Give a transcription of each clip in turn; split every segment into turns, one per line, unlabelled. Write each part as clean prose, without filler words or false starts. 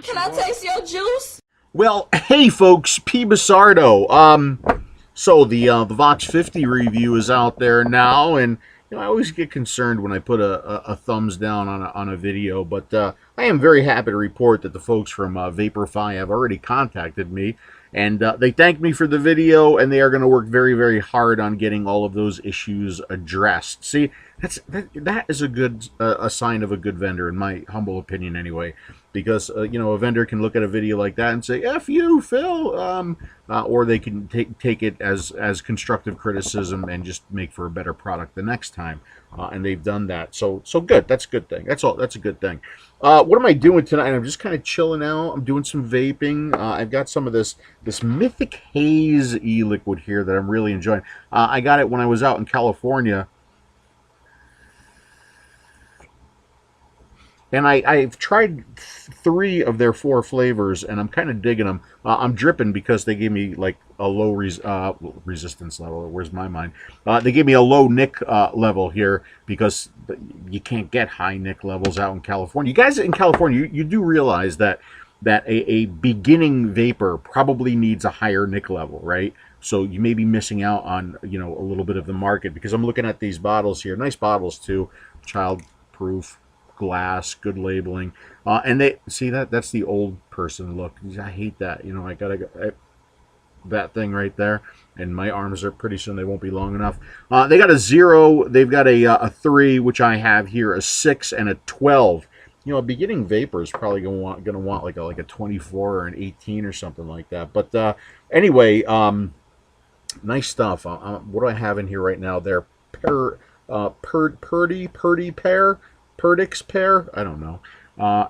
Can I taste your juice?
Well, hey folks, PBusardo. So the Vox 50 review is out there now, and I always get concerned when I put a thumbs down on a video, but I am very happy to report that the folks from Vaporify have already contacted me, and they thanked me for the video, and they are going to work very, very hard on getting all of those issues addressed. See, that is a good a sign of a good vendor, in my humble opinion, anyway. Because a vendor can look at a video like that and say "F you, Phil," or they can take it as constructive criticism and just make for a better product the next time. And they've done that, so good. That's a good thing. That's a good thing. What am I doing tonight? I'm just kind of chilling out. I'm doing some vaping. I've got some of this Mythic Haze e-liquid here that I'm really enjoying. I got it when I was out in California. And I've tried 3 of their 4 flavors, and I'm kind of digging them. I'm dripping because they gave me like a low resistance level. Where's my mind? They gave me a low nic level here because you can't get high nic levels out in California. You guys in California, you do realize that a beginning vapor probably needs a higher nic level, right? So you may be missing out on a little bit of the market, because I'm looking at these bottles here. Nice bottles too, child-proof. Glass, good labeling, and they see that's the old person look. I hate that. I gotta that thing right there, and my arms are pretty soon they won't be long enough. They got a 0, they've got a 3, which I have here, a 6, and a 12. A beginning vapor is probably gonna want like a 24 or an 18 or something like that. But anyway, nice stuff. What do I have in here right now? They're Purdy pear. Perdix pear? I don't know.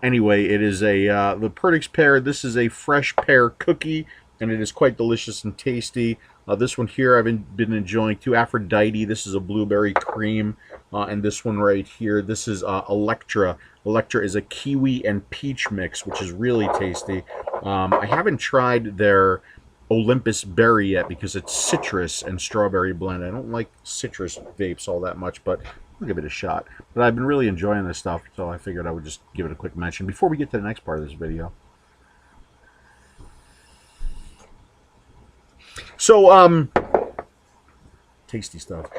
Anyway, it is the Perdix pear. This is a fresh pear cookie, and it is quite delicious and tasty. This one here I've been enjoying too. Aphrodite. This is a blueberry cream. And this one right here, this is Electra. Electra is a kiwi and peach mix, which is really tasty. I haven't tried their Olympus berry yet because it's citrus and strawberry blend. I don't like citrus vapes all that much, but I'll give it a shot. But I've been really enjoying this stuff, so I figured I would just give it a quick mention before we get to the next part of this video. So, tasty stuff.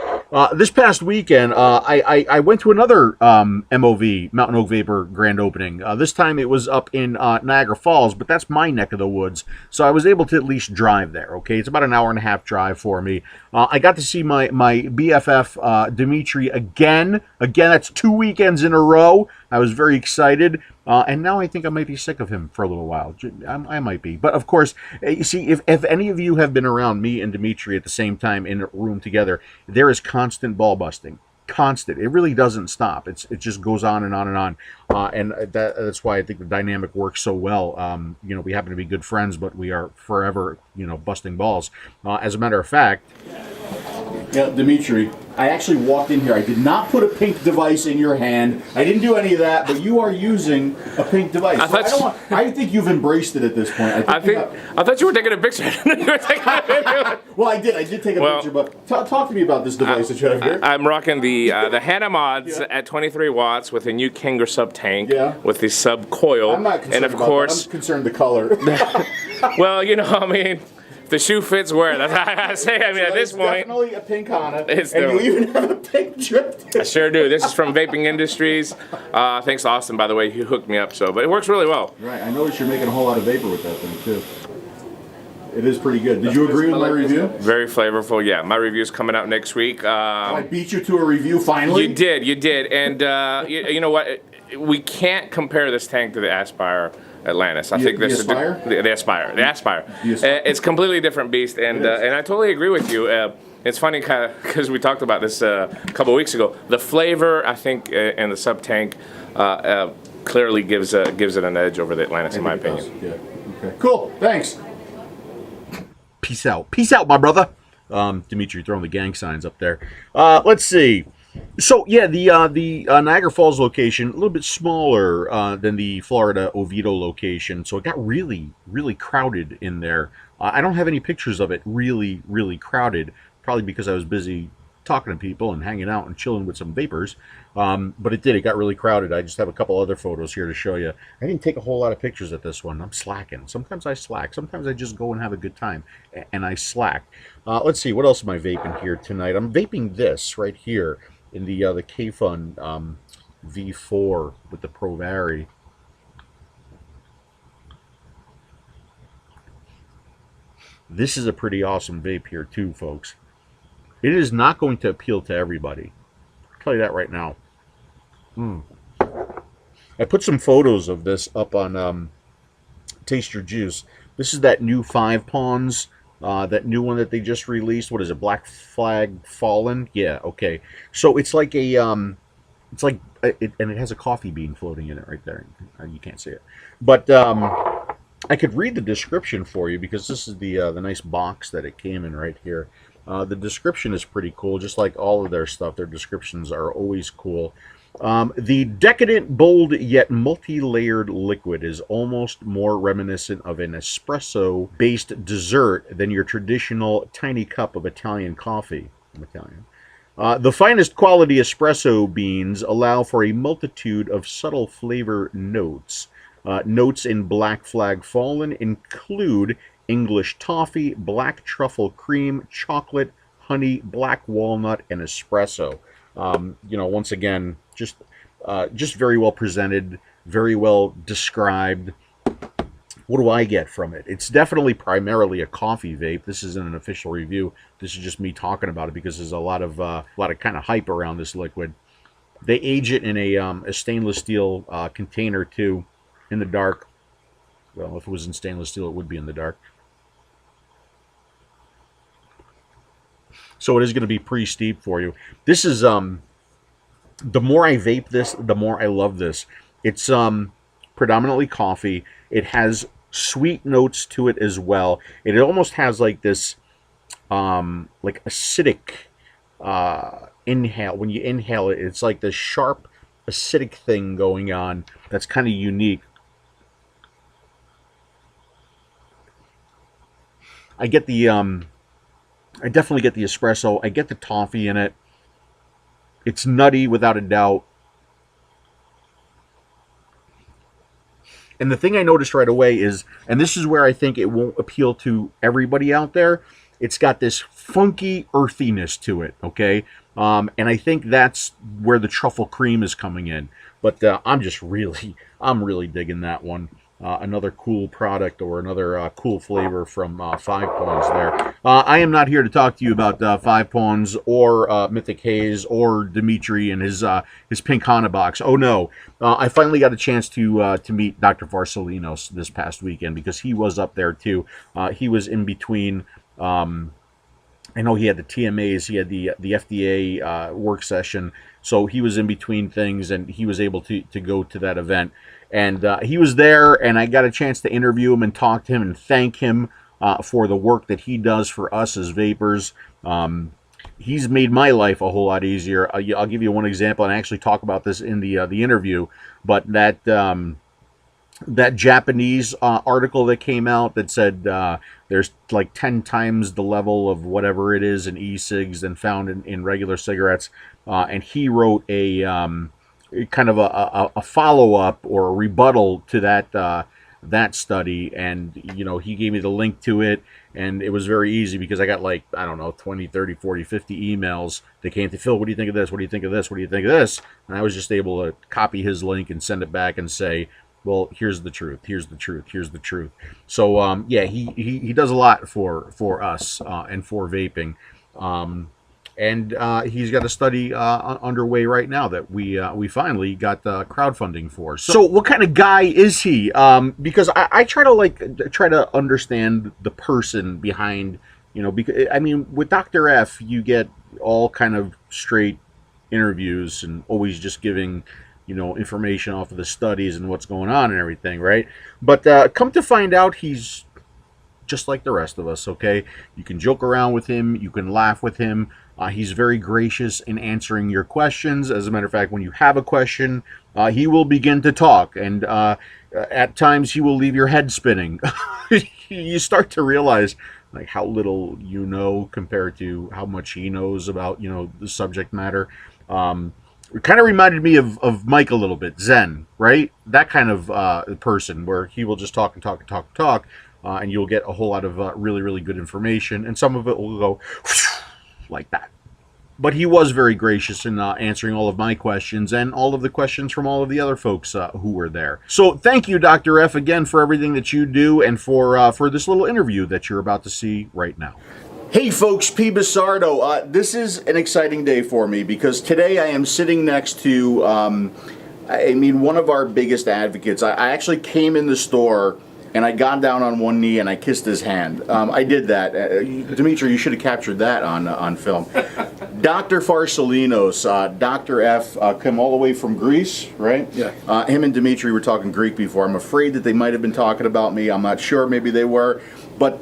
This past weekend, I went to another MOV, Mountain Oak Vapor, grand opening. This time it was up in Niagara Falls, but that's my neck of the woods, so I was able to at least drive there, okay? It's about an hour and a half drive for me. I got to see my BFF, Dimitris, again. Again, that's 2 weekends in a row. I was very excited. And now I think I might be sick of him for a little while. I might be. But, of course, you see, if any of you have been around me and Dimitri at the same time in a room together, there is constant ball busting. Constant. It really doesn't stop. It just goes on and on and on. And that's why I think the dynamic works so well. We happen to be good friends, but we are forever, busting balls. As a matter of fact... Yeah, Dimitri, I actually walked in here. I did not put a pink device in your hand. I didn't do any of that, but you are using a pink device. I think you've embraced it at this point.
I thought you were taking a picture.
Well, I did take a picture, but talk to me about this device that you have here.
I'm rocking the Hana Mods at 23 watts with a new Kinger sub tank with the sub coil.
I'm not concerned I'm concerned the color.
Well, the shoe fits wear. That's how I say. At this point,
definitely a pink Hana, and you even have a pink drip tip.
I sure do. This is from Vaping Industries. Thanks to Austin, by the way, he hooked me up. But it works really well.
Right. I noticed you're making a whole lot of vapor with that thing too. It is pretty good. Did you agree with my review?
Very flavorful. Yeah, my review's coming out next week.
I beat you to a review finally.
You did, and you know what? We can't compare this tank to the Aspire Atlantis. I think this
Aspire?
The Aspire. The Aspire. It's a completely different beast, and I totally agree with you. It's funny because we talked about this a couple weeks ago. The flavor, I think, and the sub tank clearly gives it an edge over the Atlantis, in my opinion.
Yeah. Okay. Cool. Thanks. Peace out. Peace out, my brother. Dimitri throwing the gang signs up there. Let's see. So yeah, the Niagara Falls location a little bit smaller than the Florida Oviedo location, so it got really crowded in there. I don't have any pictures of it really crowded, probably because I was busy talking to people and hanging out and chilling with some vapors. But it got really crowded. I just have a couple other photos here to show you. I didn't take a whole lot of pictures at this one. I'm slacking. Sometimes I slack. Sometimes I just go and have a good time, and I slack. Let's see, what else am I vaping here tonight? I'm vaping this right here in the K-Fun V4 with the Pro Vari. This is a pretty awesome vape here too, folks. It is not going to appeal to everybody. I'll tell you that right now. I put some photos of this up on Taste Your Juice. This is that new 5 Pawns, that new one that they just released. What is it? Black Flag Fallen? Yeah, okay. So it's like a, and it has a coffee bean floating in it right there. You can't see it. But I could read the description for you because this is the nice box that it came in right here. The description is pretty cool, just like all of their stuff. Their descriptions are always cool. The decadent, bold, yet multi-layered liquid is almost more reminiscent of an espresso-based dessert than your traditional tiny cup of Italian coffee. I'm Italian. The finest quality espresso beans allow for a multitude of subtle flavor notes. Notes in Black Flag Fallen include English toffee, black truffle cream, chocolate, honey, black walnut, and espresso. Once again, just very well presented, very well described. What do I get from it? It's definitely primarily a coffee vape. This isn't an official review. This is just me talking about it because there's a lot of kind of hype around this liquid. They age it in a stainless steel container too. In the dark. Well, if it was in stainless steel, it would be in the dark. So it is going to be pretty steep for you. This is, the more I vape this, the more I love this. It's predominantly coffee. It has sweet notes to it as well. It almost has like this, like acidic inhale. When you inhale it, it's like this sharp acidic thing going on that's kind of unique. I get the, I definitely get the espresso. I get the toffee in it. It's nutty without a doubt. And the thing I noticed right away is, and this is where I think it won't appeal to everybody out there, it's got this funky earthiness to it, okay? And I think that's where the truffle cream is coming in. But I'm really digging that one. Another cool product or another cool flavor from 5 Pawns there. I am not here to talk to you about 5 Pawns or Mythic Haze or Dimitri and his pink Hana box. Oh no, I finally got a chance to meet Dr. Farsalinos this past weekend because he was up there too. He was in between. I know he had the TMAs, he had the FDA work session, so he was in between things and he was able to go to that event. And he was there, and I got a chance to interview him and talk to him and thank him for the work that he does for us as vapors. He's made my life a whole lot easier. I'll give you one example, and I actually talk about this in the interview. But that Japanese article that came out that said there's like 10 times the level of whatever it is in e-cigs than found in regular cigarettes, and he wrote a kind of a follow-up or a rebuttal to that study, and he gave me the link to it, and it was very easy because I got like, I don't know, 20, 30, 40, 50 emails that came to Phil, what do you think of this? What do you think of this? What do you think of this? And I was just able to copy his link and send it back and say, well, here's the truth, here's the truth, here's the truth. So yeah, he does a lot for us and for vaping. And he's got a study underway right now that we finally got crowdfunding for. So what kind of guy is he? Because I try to understand the person behind, because I mean, with Dr. F, you get all kind of straight interviews and always just giving, information off of the studies and what's going on and everything, right? But come to find out, he's just like the rest of us, okay? You can joke around with him, you can laugh with him. He's very gracious in answering your questions. As a matter of fact, when you have a question, he will begin to talk, and at times he will leave your head spinning. You start to realize like how little you know compared to how much he knows about, the subject matter. It kind of reminded me of Mike a little bit, Zen, right? That kind of person where he will just talk and talk and talk and talk, and you'll get a whole lot of really, really good information, and some of it will go like that. But he was very gracious in answering all of my questions and all of the questions from all of the other folks who were there. So thank you, Dr. F, again for everything that you do and for this little interview that you're about to see right now. Hey folks, PBusardo. This is an exciting day for me because today I am sitting next to, one of our biggest advocates. I actually came in the store and I got down on one knee and I kissed his hand. I did that. Dimitri, you should have captured that on film. Dr. Farsalinos, Dr. F, come all the way from Greece, right?
Yeah.
Him and Dimitri were talking Greek before. I'm afraid that they might have been talking about me. I'm not sure. Maybe they were. But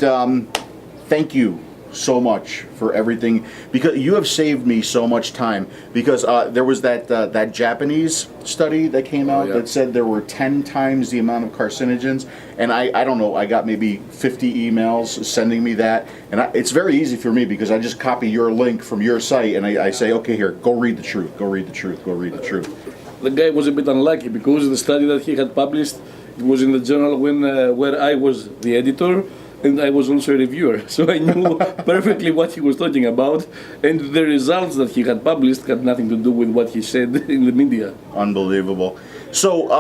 thank you so much for everything, because you have saved me so much time, because there was that Japanese study that came out that said there were 10 times the amount of carcinogens, and I don't know, I got maybe 50 emails sending me that, and it's very easy for me because I just copy your link from your site and I say, okay, here, go read the truth, go read the truth, go read the truth.
The guy was a bit unlucky because the study that he had published, it was in the journal where I was the editor, and I was also a reviewer, so I knew perfectly what he was talking about, and the results that he had published had nothing to do with what he said in the media.
Unbelievable. So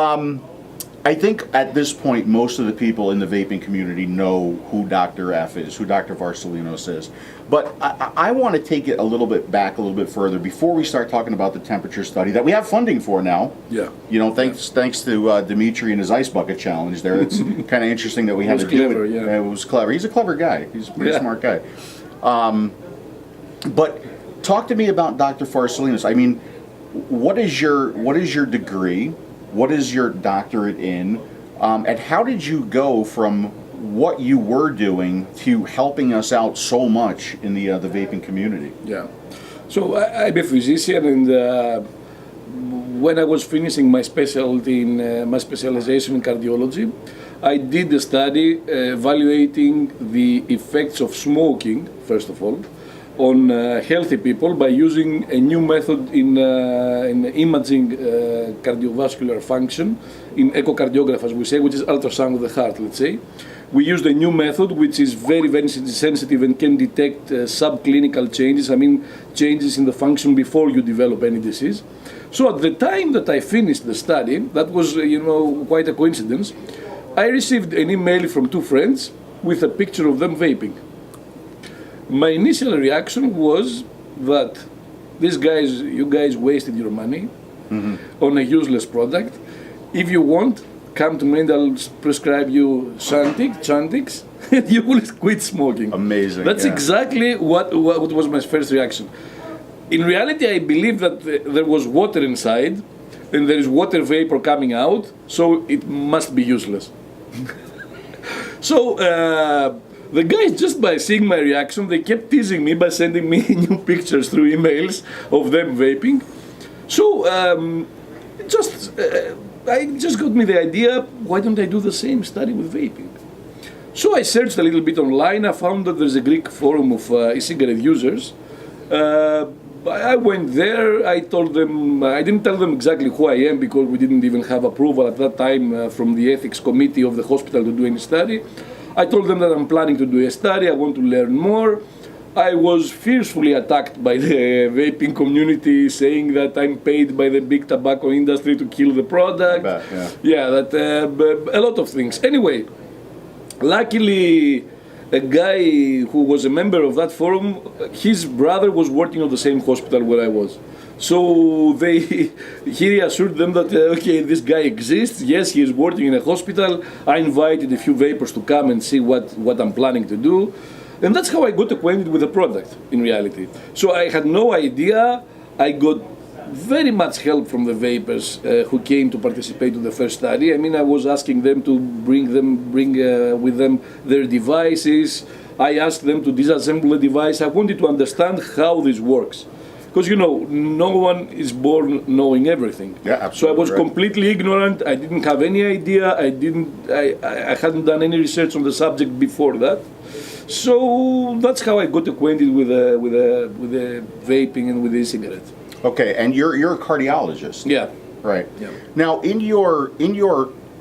I think at this point most of the people in the vaping community know who Dr. F is, who Dr. Farsalinos is. But I want to take it a little bit back, a little bit further, before we start talking about the temperature study that we have funding for now.
Yeah.
Thanks to Dimitri and his ice bucket challenge there. It's kind of interesting that we had to do it.
Yeah.
It was clever. He's a clever guy. He's a pretty smart guy. But talk to me about Dr. Farsalinos. I mean, what is your degree? What is your doctorate in? And how did you go from what you were doing to helping us out so much in the vaping community?
Yeah. So I'm a physician, and when I was finishing my specialty in my specialization in cardiology, I did a study evaluating the effects of smoking, first of all, on healthy people by using a new method in imaging cardiovascular function, in echocardiography, as we say, which is ultrasound of the heart, let's say. We used a new method which is very, very sensitive and can detect subclinical changes, changes in the function before you develop any disease. So at the time that I finished the study, that was, quite a coincidence, I received an email from two friends with a picture of them vaping. My initial reaction was that you guys wasted your money on a useless product. If you want, come to me and I'll prescribe you Chantix, and you will quit smoking.
Amazing.
That's exactly what was my first reaction. In reality, I believe that there was water inside, and there is water vapor coming out, so it must be useless. So the guys, just by seeing my reaction, they kept teasing me by sending me new pictures through emails of them vaping. So I just got me the idea, why don't I do the same study with vaping? So I searched a little bit online. I found that there's a Greek forum of e-cigarette users. I went there. I told them, I didn't tell them exactly who I am because we didn't even have approval at that time from the ethics committee of the hospital to do any study. I told them that I'm planning to do a study, I want to learn more. I was fiercely attacked by the vaping community, saying that I'm paid by the big tobacco industry to kill the product. A lot of things. Anyway, luckily, a guy who was a member of that forum, his brother was working at the same hospital where I was. So he reassured them that, okay, this guy exists, yes, he is working in a hospital. I invited a few vapors to come and see what I'm planning to do. And that's how I got acquainted with the product, in reality. So I had no idea. I got very much help from the vapors who came to participate in the first study. I was asking them to bring with them their devices. I asked them to disassemble the device. I wanted to understand how this works. Because, no one is born knowing everything.
Yeah, absolutely.
So I was completely ignorant. I didn't have any idea. I hadn't done any research on the subject before that. So that's how I got acquainted with the vaping and with the e-cigarette.
Okay, and you're a cardiologist.
Yeah.
Right.
Yeah.
Now, in your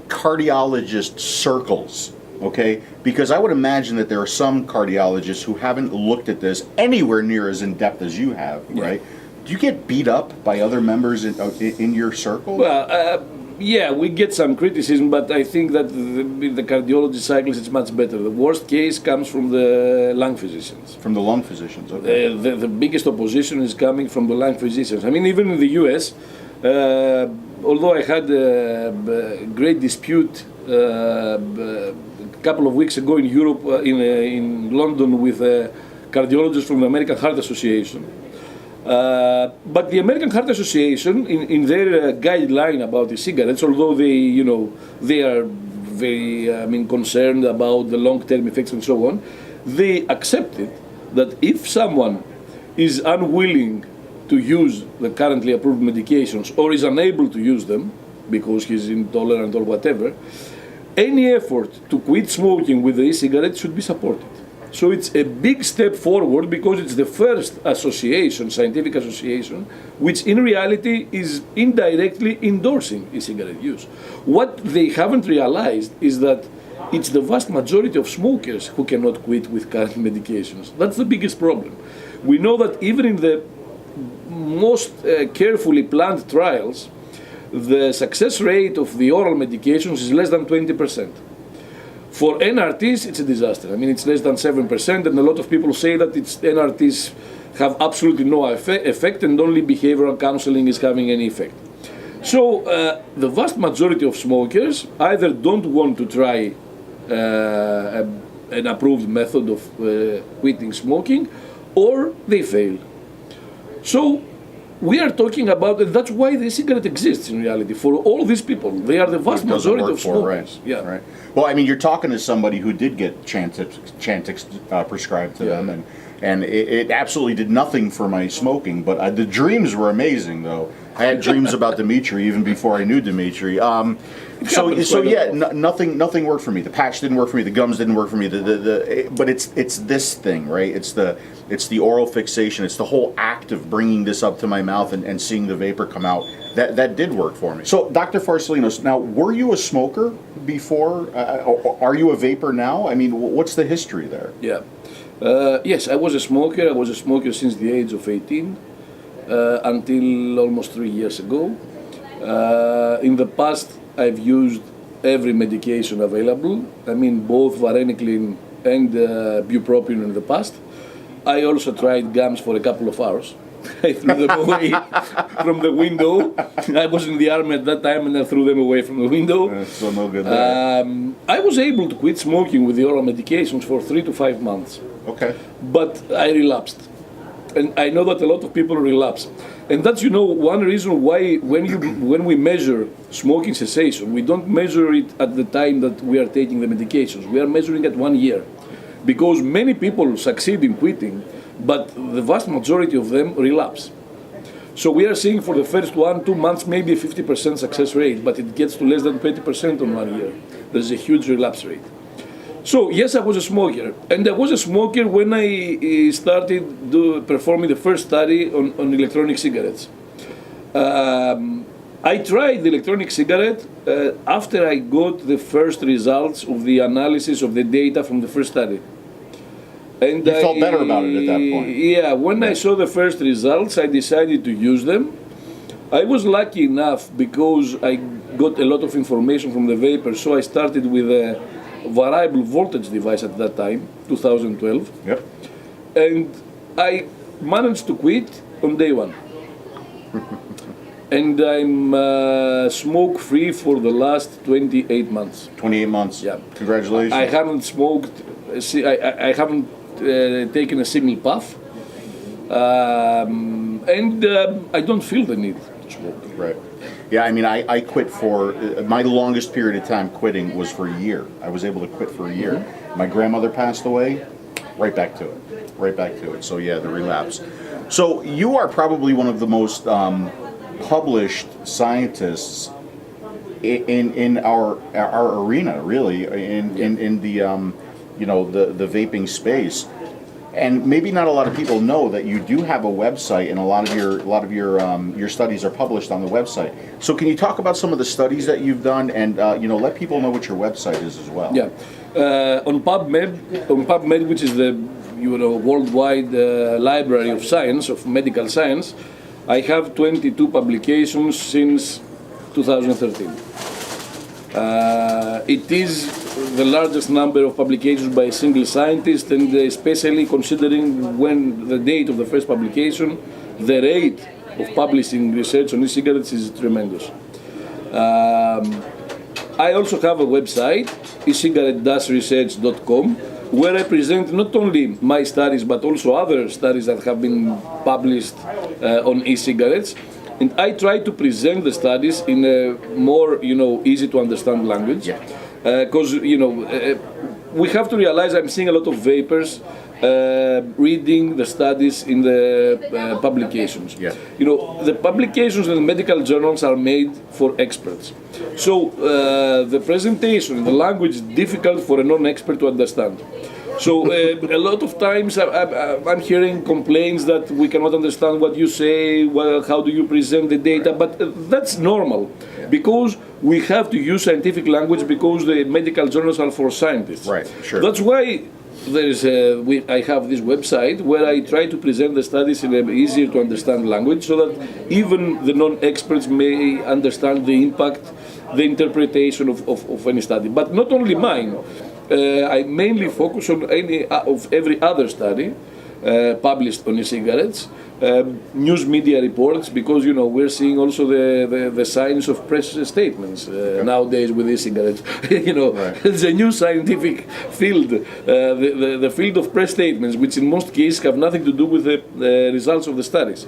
cardiologist circles, okay, because I would imagine that there are some cardiologists who haven't looked at this anywhere near as in depth as you have, right? Do you get beat up by other members in your circle?
Well, yeah, we get some criticism, but I think that the cardiology cycles it's much better. The worst case comes from the lung physicians.
From the lung physicians, okay.
The biggest opposition is coming from the lung physicians. I mean, even in the U.S., although I had a great dispute a couple of weeks ago in Europe, in London, with a cardiologist from the American Heart Association. But the American Heart Association, in their guideline about the cigarettes, although they are very concerned about the long-term effects and so on, they accepted that if someone is unwilling to use the currently approved medications or is unable to use them because he's intolerant or whatever, any effort to quit smoking with the e-cigarette should be supported. So it's a big step forward because it's the first association, scientific association, which in reality is indirectly endorsing e-cigarette use. What they haven't realized is that it's the vast majority of smokers who cannot quit with current medications. That's the biggest problem. We know that even in the most carefully planned trials, the success rate of the oral medications is less than 20%. For NRTs, it's a disaster. I mean, it's less than 7%, and a lot of people say that NRTs have absolutely no effect, and only behavioral counseling is having any effect. So the vast majority of smokers either don't want to try an approved method of quitting smoking, or they fail. So we are talking about, and that's why the cigarette exists in reality. For all these people, they are the vast majority of smokers.
Right. Yeah. Right. Well, I mean, you're talking to somebody who did get Chantix prescribed to them, and it absolutely did nothing for my smoking. But the dreams were amazing, though. I had dreams about Dimitri even before I knew Dimitri. Nothing worked for me. The patch didn't work for me. The gums didn't work for me. But it's this thing, right? It's the oral fixation. It's the whole act of bringing this up to my mouth and seeing the vapor come out. That did work for me. So, Dr. Farsalinos, now, were you a smoker before? Are you a vapor now? I mean, what's the history there?
Yeah. Yes, I was a smoker. I was a smoker since the age of 18. Until almost 3 years ago. In the past, I've used every medication available. I mean, both varenicline and bupropion in the past. I also tried gums for a couple of hours. I threw them away from the window. I was in the army at that time, and I threw them away from the window.
So no good there.
I was able to quit smoking with the oral medications for 3 to 5 months.
Okay.
But I relapsed. And I know that a lot of people relapse. And that's, one reason why when we measure smoking cessation, we don't measure it at the time that we are taking the medications. We are measuring at 1 year. Because many people succeed in quitting, but the vast majority of them relapse. So we are seeing for the first 1-2 months maybe a 50% success rate, but it gets to less than 20% on 1 year. There's a huge relapse rate. So yes, I was a smoker, and I was a smoker when I started performing the first study on electronic cigarettes. I tried the electronic cigarette after I got the first results of the analysis of the data from the first study. And
you felt better about it at that point.
Yeah, when I saw the first results, I decided to use them. I was lucky enough because I got a lot of information from the vapor, so I started with a variable voltage device at that time, 2012.
Yep.
And I managed to quit on day one. And I'm smoke-free for the last 28 months.
28 months.
Yeah.
Congratulations.
I haven't smoked, I haven't taken a single puff. And I don't feel the need to smoke.
Right. Yeah, I mean, I quit for, my longest period of time quitting was for a year. I was able to quit for a year. Mm-hmm. My grandmother passed away, right back to it. So yeah, the relapse. So you are probably one of the most published scientists in our arena, really, in the the vaping space. And maybe not a lot of people know that you do have a website, and a lot of your studies are published on the website. So can you talk about some of the studies that you've done, and let people know what your website is as well?
Yeah, on PubMed, which is the worldwide library of science, of medical science, I have 22 publications since 2013. It is the largest number of publications by a single scientist, and especially considering when the date of the first publication, the rate of publishing research on e-cigarettes is tremendous. I also have a website, e-cigarette-research.com, where I present not only my studies but also other studies that have been published on e-cigarettes. And I try to present the studies in a more, easy to understand language. Because, we have to realize I'm seeing a lot of vapers reading the studies in the publications.
Yeah.
The publications in the medical journals are made for experts. So the presentation, the language is difficult for a non-expert to understand. So a lot of times I'm hearing complaints that we cannot understand what you say, well, how do you present the data, but that's normal because we have to use scientific language because the medical journals are for scientists.
Right, sure.
That's why I have this website where I try to present the studies in an easier to understand language so that even the non-experts may understand the impact, the interpretation of any study. But not only mine. I mainly focus on every other study published on e-cigarettes, news media reports, because we're seeing also the signs of press statements nowadays with e-cigarettes.
Right.
It's a new scientific field, the field of press statements, which in most cases have nothing to do with the results of the studies.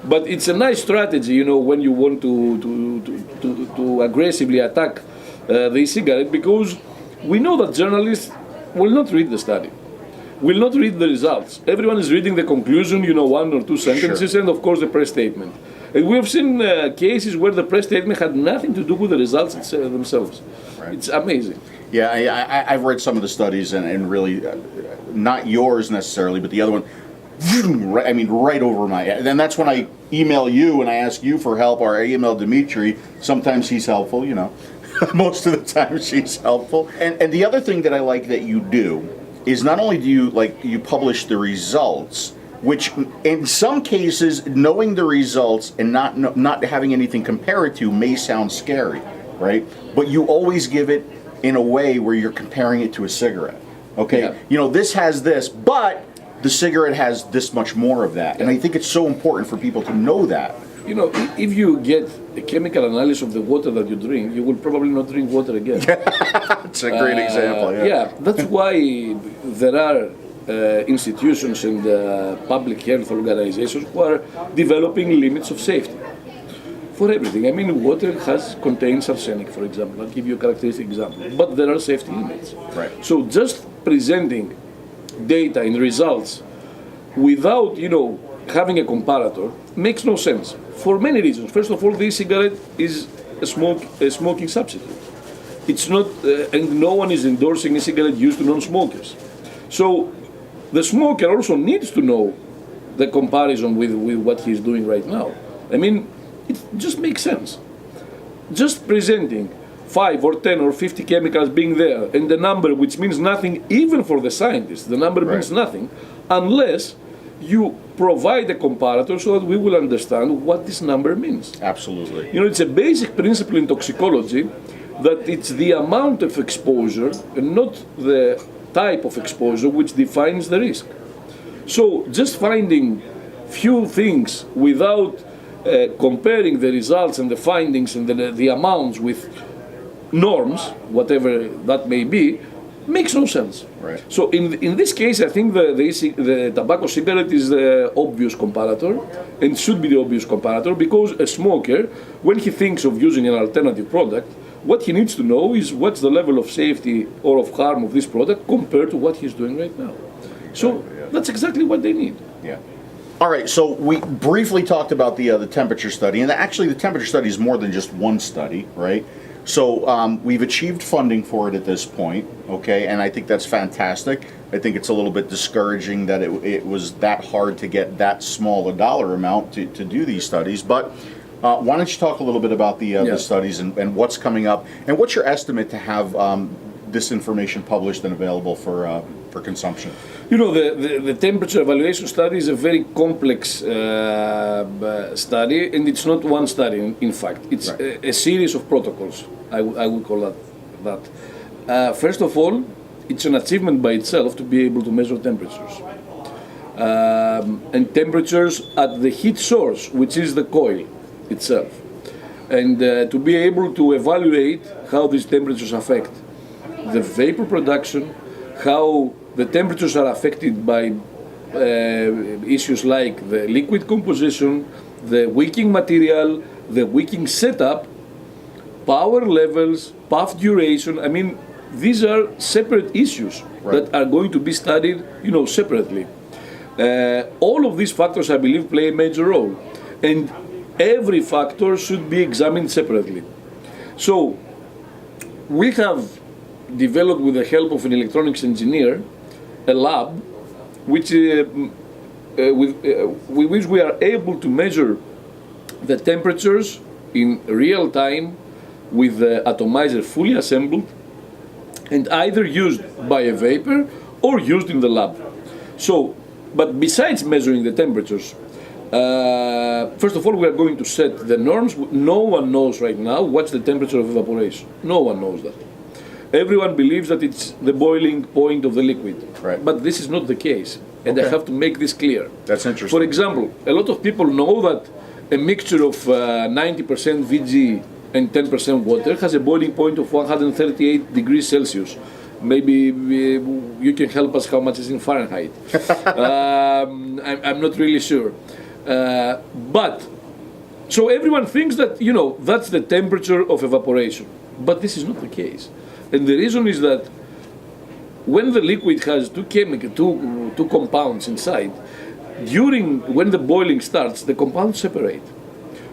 But it's a nice strategy, when you want to aggressively attack the e-cigarette, because we know that journalists will not read the study, will not read the results. Everyone is reading the conclusion, one or two sentences,
Sure.
and of course the press statement. And we have seen cases where the press statement had nothing to do with the results themselves.
Right.
It's amazing.
Yeah, I've read some of the studies, and really, not yours necessarily, but the other one, right over my head. And that's when I email you and I ask you for help, or I email Dimitri. Sometimes he's helpful, Most of the time she's helpful. And the other thing that I like that you do is not only do you publish the results, which in some cases knowing the results and not having anything compare it to may sound scary, right? But you always give it in a way where you're comparing it to a cigarette. Okay?
Yeah.
This has this, but the cigarette has this much more of that. And I think it's so important for people to know that.
If you get a chemical analysis of the water that you drink, you will probably not drink water again.
It's a great example.
Yeah, that's why there are institutions and public health organizations who are developing limits of safety for everything. Water contains arsenic, for example. I'll give you a characteristic example. But there are safety limits.
Right.
So just presenting data and results without, having a comparator makes no sense for many reasons. First of all, the e-cigarette is a smoking substitute. It's not, and no one is endorsing e-cigarette used to non-smokers. So the smoker also needs to know the comparison with what he's doing right now. It just makes sense. Just presenting 5 or 10 or 50 chemicals being there, and the number, which means nothing even for the scientists, the number means nothing, unless you provide a comparator so that we will understand what this number means.
Absolutely.
It's a basic principle in toxicology that it's the amount of exposure and not the type of exposure which defines the risk. So just finding few things without comparing the results and the findings and the amounts with norms, whatever that may be, makes no sense.
Right.
So in this case, I think the tobacco cigarette is the obvious comparator, and should be the obvious comparator, because a smoker, when he thinks of using an alternative product, what he needs to know is what's the level of safety or of harm of this product compared to what he's doing right now. So that's exactly what they need.
Yeah. All right, so we briefly talked about the temperature study, and actually the temperature study is more than just one study, right? So we've achieved funding for it at this point, okay, and I think that's fantastic. I think it's a little bit discouraging that it was that hard to get that small a dollar amount to do these studies, but why don't you talk a little bit about the studies and what's coming up, and what's your estimate to have this information published and available for consumption?
You know, the temperature evaluation study is a very complex study, and it's not one study, in fact. It's a series of protocols, I would call that. First of all, it's an achievement by itself to be able to measure temperatures. And temperatures at the heat source, which is the coil itself. And to be able to evaluate how these temperatures affect the vapor production, how the temperatures are affected by issues like the liquid composition, the wicking material, the wicking setup, power levels, puff duration. I mean, these are separate issues that are going to be studied, separately. All of these factors, I believe, play a major role, and every factor should be examined separately. So we have developed, with the help of an electronics engineer, a lab with which we are able to measure the temperatures in real time with the atomizer fully assembled and either used by a vapor or used in the lab. So, but besides measuring the temperatures, first of all, we are going to set the norms. No one knows right now what's the temperature of evaporation. No one knows that. Everyone believes that it's the boiling point of the liquid, but this is not the case, and I have to make this clear.
That's interesting.
For example, a lot of people know that a mixture of 90% VG and 10% water has a boiling point of 138 degrees Celsius. Maybe you can help us how much is in Fahrenheit. I'm not really sure. But, so everyone thinks that, that's the temperature of evaporation. But this is not the case. And the reason is that when the liquid has two compounds inside, when the boiling starts, the compounds separate.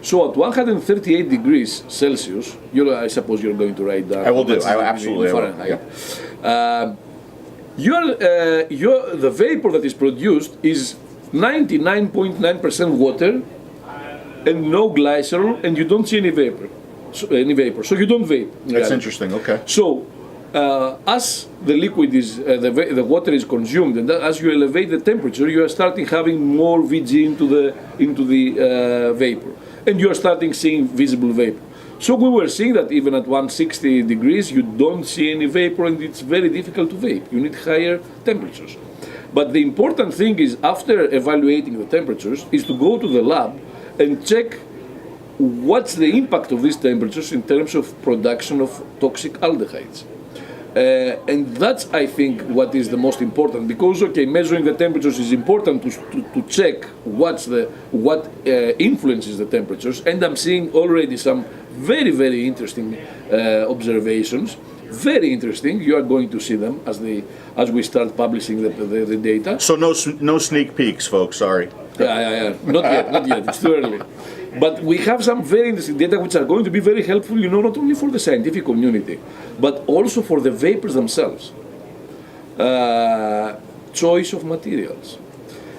So at 138 degrees Celsius, I suppose you're going to write down.
I will do. I absolutely will.
The vapor that is produced is 99.9% water and no glycerol, and you don't see any vapor. So you don't vape.
That's interesting. Okay.
So, as the liquid is, the water is consumed, and as you elevate the temperature, you are starting having more VG into the vapor, and you are starting seeing visible vapor. So we were seeing that even at 160 degrees, you don't see any vapor, and it's very difficult to vape. You need higher temperatures. But the important thing is, after evaluating the temperatures, is to go to the lab and check what's the impact of these temperatures in terms of production of toxic aldehydes. And that's, I think, what is the most important, because measuring the temperatures is important to check what influences the temperatures, and I'm seeing already some very, very interesting observations. Very interesting. You are going to see them as we start publishing the data.
So no sneak peeks, folks. Sorry.
Yeah. Not yet. It's too early. But we have some very interesting data which are going to be very helpful, not only for the scientific community, but also for the vapors themselves. Choice of materials.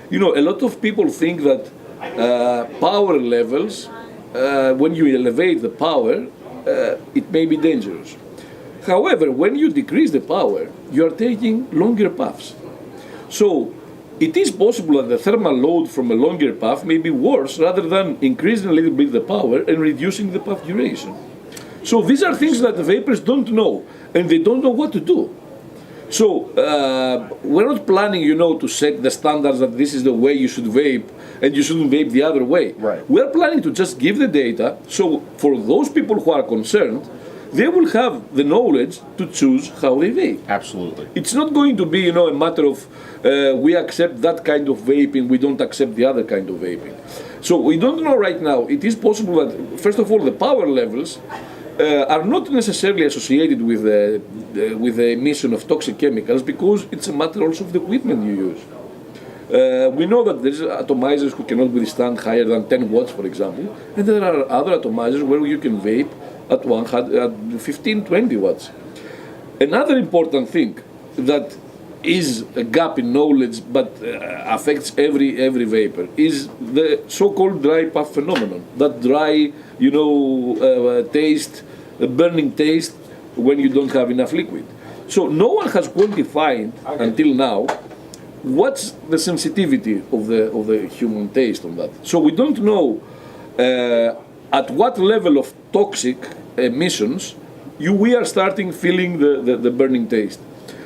A lot of people think that power levels, when you elevate the power, it may be dangerous. However, when you decrease the power, you are taking longer puffs. So it is possible that the thermal load from a longer puff may be worse, rather than increasing a little bit the power and reducing the puff duration. So these are things that the vapors don't know, and they don't know what to do. So we're not planning, to set the standards that this is the way you should vape, and you shouldn't vape the other way.
Right.
We're planning to just give the data, so for those people who are concerned, they will have the knowledge to choose how they vape.
Absolutely.
It's not going to be, a matter of we accept that kind of vaping, we don't accept the other kind of vaping. So we don't know right now. It is possible that, first of all, the power levels are not necessarily associated with the emission of toxic chemicals, because it's a matter also of the equipment you use. We know that there's atomizers who cannot withstand higher than 10 watts, for example, and there are other atomizers where you can vape at 15, 20 watts. Another important thing that is a gap in knowledge but affects every vapor is the so-called dry puff phenomenon. That dry, taste, burning taste when you don't have enough liquid. So no one has quantified until now what's the sensitivity of the human taste on that. So we don't know at what level of toxic emissions we are starting feeling the burning taste.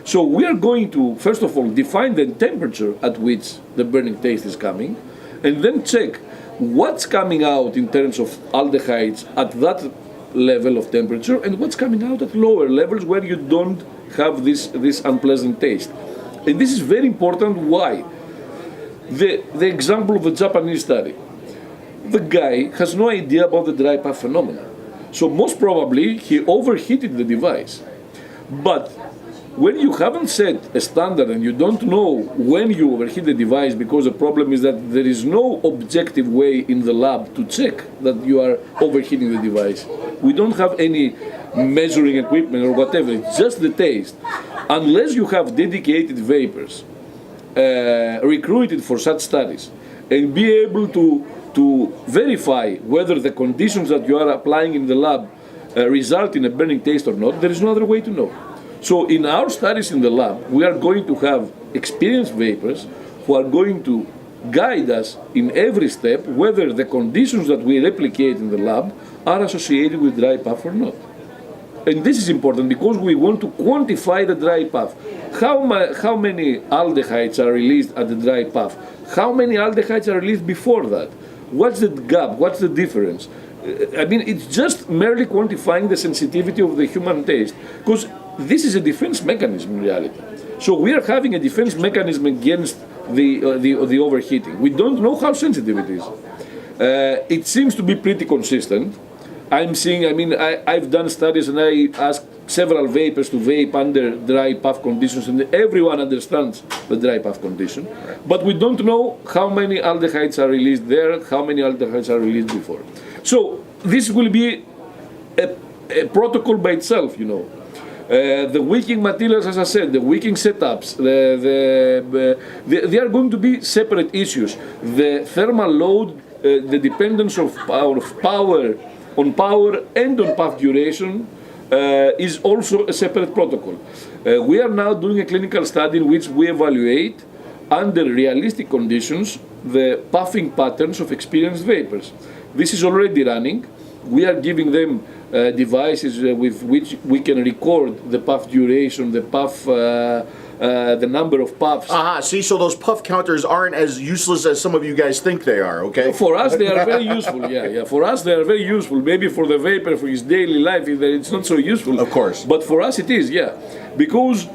So we are going to, first of all, define the temperature at which the burning taste is coming, and then check what's coming out in terms of aldehydes at that level of temperature and what's coming out at lower levels where you don't have this unpleasant taste. And this is very important. Why? The example of the Japanese study. The guy has no idea about the dry puff phenomenon. So most probably he overheated the device. But when you haven't set a standard and you don't know when you overheat the device, because the problem is that there is no objective way in the lab to check that you are overheating the device. We don't have any measuring equipment or whatever, it's just the taste. Unless you have dedicated vapors recruited for such studies and be able to verify whether the conditions that you are applying in the lab result in a burning taste or not, there is no other way to know. So in our studies in the lab, we are going to have experienced vapors who are going to guide us in every step whether the conditions that we replicate in the lab are associated with dry puff or not. And this is important because we want to quantify the dry puff. How many aldehydes are released at the dry puff? How many aldehydes are released before that? What's the gap? What's the difference? I mean, it's just merely quantifying the sensitivity of the human taste, because this is a defense mechanism in reality. So we are having a defense mechanism against the overheating. We don't know how sensitive it is. It seems to be pretty consistent. I've done studies and I asked several vapors to vape under dry puff conditions, and everyone understands the dry puff condition. But we don't know how many aldehydes are released there, how many aldehydes are released before. So this will be a protocol by itself, The wicking materials, as I said, the wicking setups, they are going to be separate issues. The thermal load, the dependence of power on power and on puff duration is also a separate protocol. We are now doing a clinical study in which we evaluate under realistic conditions the puffing patterns of experienced vapors. This is already running. We are giving them devices with which we can record the puff duration, the puff, the number of puffs.
See, so those puff counters aren't as useless as some of you guys think they are, okay?
For us, they are very useful, yeah. For us, they are very useful. Maybe for the vapor, for his daily life, it's not so useful.
Of course.
But for us, it is, yeah. Because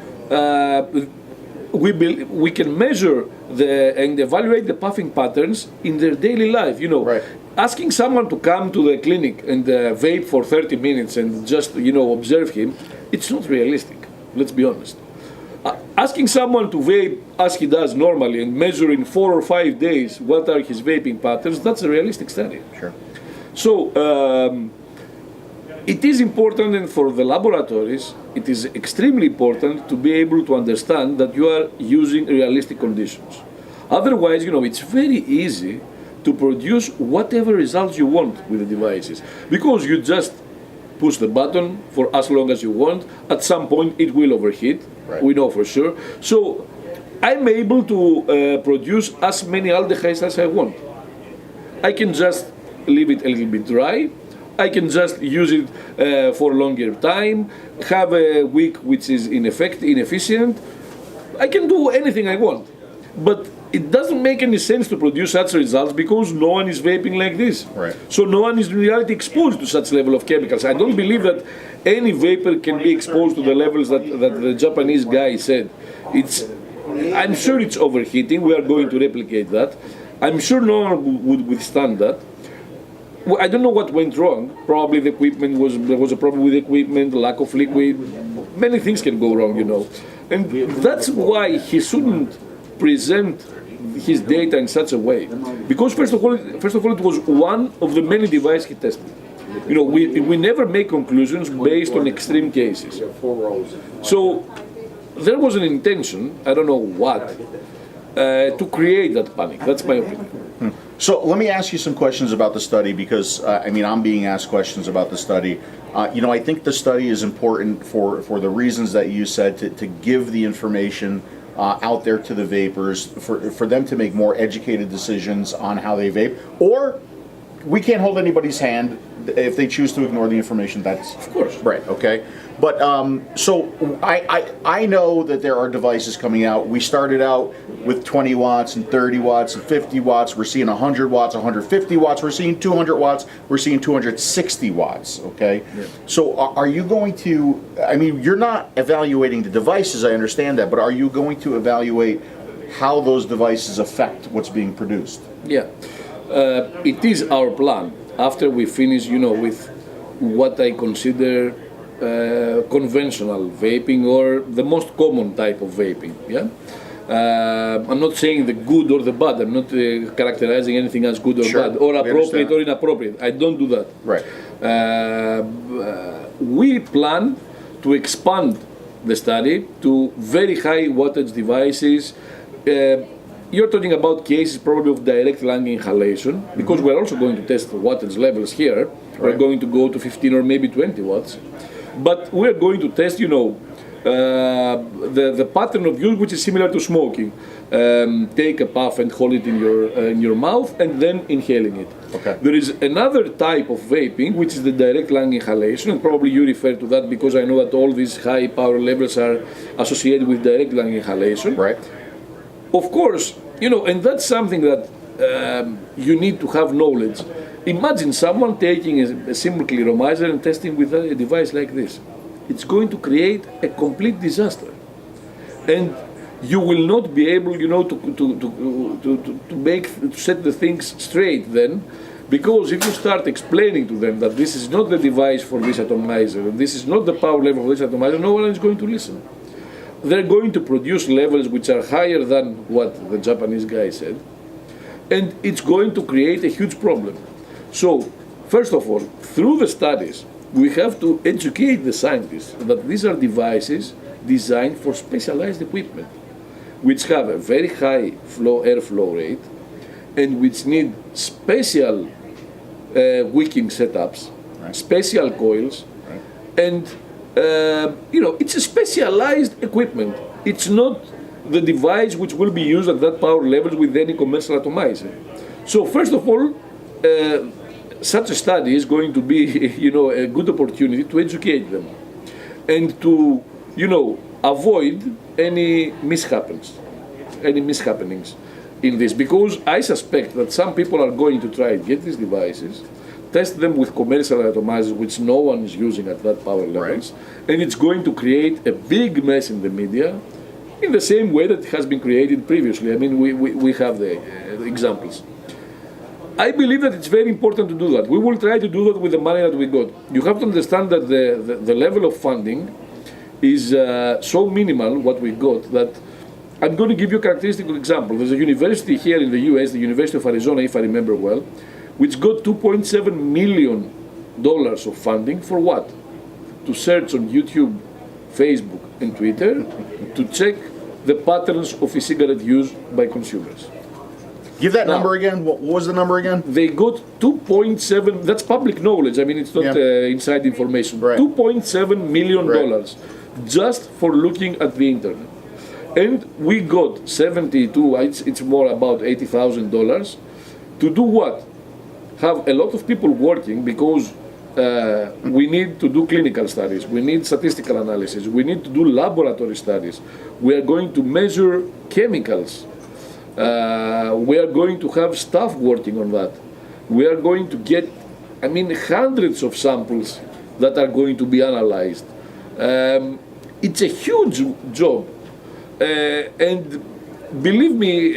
we can measure and evaluate the puffing patterns in their daily life,
Right.
Asking someone to come to the clinic and vape for 30 minutes and just, observe him, it's not realistic, let's be honest. Asking someone to vape as he does normally and measure in 4 or 5 days what are his vaping patterns, that's a realistic study.
Sure.
So it is important, and for the laboratories, it is extremely important to be able to understand that you are using realistic conditions. Otherwise, it's very easy to produce whatever results you want with the devices, because you just push the button for as long as you want. At some point it will overheat,
right.
We know for sure. So I'm able to produce as many aldehydes as I want. I can just leave it a little bit dry, I can just use it for a longer time, have a wick which is inefficient. I can do anything I want, but it doesn't make any sense to produce such results because no one is vaping like this.
Right.
So no one is in reality exposed to such level of chemicals. I don't believe that any vapor can be exposed to the levels that the Japanese guy said. I'm sure it's overheating. We are going to replicate that. I'm sure no one would withstand that. I don't know what went wrong. Probably the equipment there was a problem with the equipment, lack of liquid. Many things can go wrong, And that's why he shouldn't present his data in such a way, because first of all it was one of the many devices he tested. we never make conclusions based on extreme cases. So there was an intention, I don't know what, to create that panic. That's my opinion.
So let me ask you some questions about the study because, I'm being asked questions about the study. I think the study is important for the reasons that you said, to give the information out there to the vapors, for them to make more educated decisions on how they vape. Or we can't hold anybody's hand if they choose to ignore the information. That's
of course
right. Okay. But so I know that there are devices coming out. We started out with 20 watts and 30 watts and 50 watts. We're seeing 100 watts, 150 watts. We're seeing 200 watts. We're seeing 260 watts. Okay. Yeah. So are you going to? You're not evaluating the devices. I understand that, but are you going to evaluate how those devices affect what's being produced?
Yeah, it is our plan after we finish. With what I consider conventional vaping, or the most common type of vaping. Yeah, I'm not saying the good or the bad. I'm not characterizing anything as good or bad, or appropriate or inappropriate. I don't do that.
Right.
We plan to expand the study to very high wattage devices. You're talking about cases probably of direct lung inhalation, because we're also going to test wattage levels here. Right. We're going to go to 15 or maybe 20 watts. But we're going to test, the pattern of use, which is similar to smoking. Take a puff and hold it in your mouth, and then inhaling it.
Okay.
There is another type of vaping, which is the direct lung inhalation, and probably you refer to that because I know that all these high power levels are associated with direct lung inhalation.
Right.
Of course, and that's something that you need to have knowledge. Imagine someone taking a simple clearomizer and testing with a device like this. It's going to create a complete disaster, and you will not be able, to set the things straight then, because if you start explaining to them that this is not the device for this atomizer, and this is not the power level for this atomizer, no one is going to listen. They're going to produce levels which are higher than what the Japanese guy said, and it's going to create a huge problem. So, first of all, through the studies, we have to educate the scientists that these are devices designed for specialized equipment, which have a very high airflow rate, and which need special wicking setups, right. Special coils, right. And it's a specialized equipment. It's not the device which will be used at that power level with any commercial atomizer. So first of all, such a study is going to be, a good opportunity to educate them and to, avoid any mishappenings in this. Because I suspect that some people are going to try to get these devices, test them with commercial atomizers which no one is using at that power levels, right. And it's going to create a big mess in the media in the same way that it has been created previously. We have the examples. I believe that it's very important to do that. We will try to do that with the money that we got. You have to understand that the level of funding is so minimal, what we got, that I'm going to give you a characteristic example. There's a university here in the US, the University of Arizona, if I remember well, which got $2.7 million of funding for what? To search on YouTube, Facebook, and Twitter to check the patterns of e-cigarette use by consumers.
Give that number again. What was the number again?
They got 2.7. That's public knowledge. It's not inside information.
Right.
$2.7 million just for looking at the internet, and we got 72. It's more about $80,000 to do what? Have a lot of people working because we need to do clinical studies. We need statistical analysis. We need to do laboratory studies. We are going to measure chemicals. We are going to have staff working on that. We are going to get, hundreds of samples that are going to be analyzed. It's a huge job. And believe me,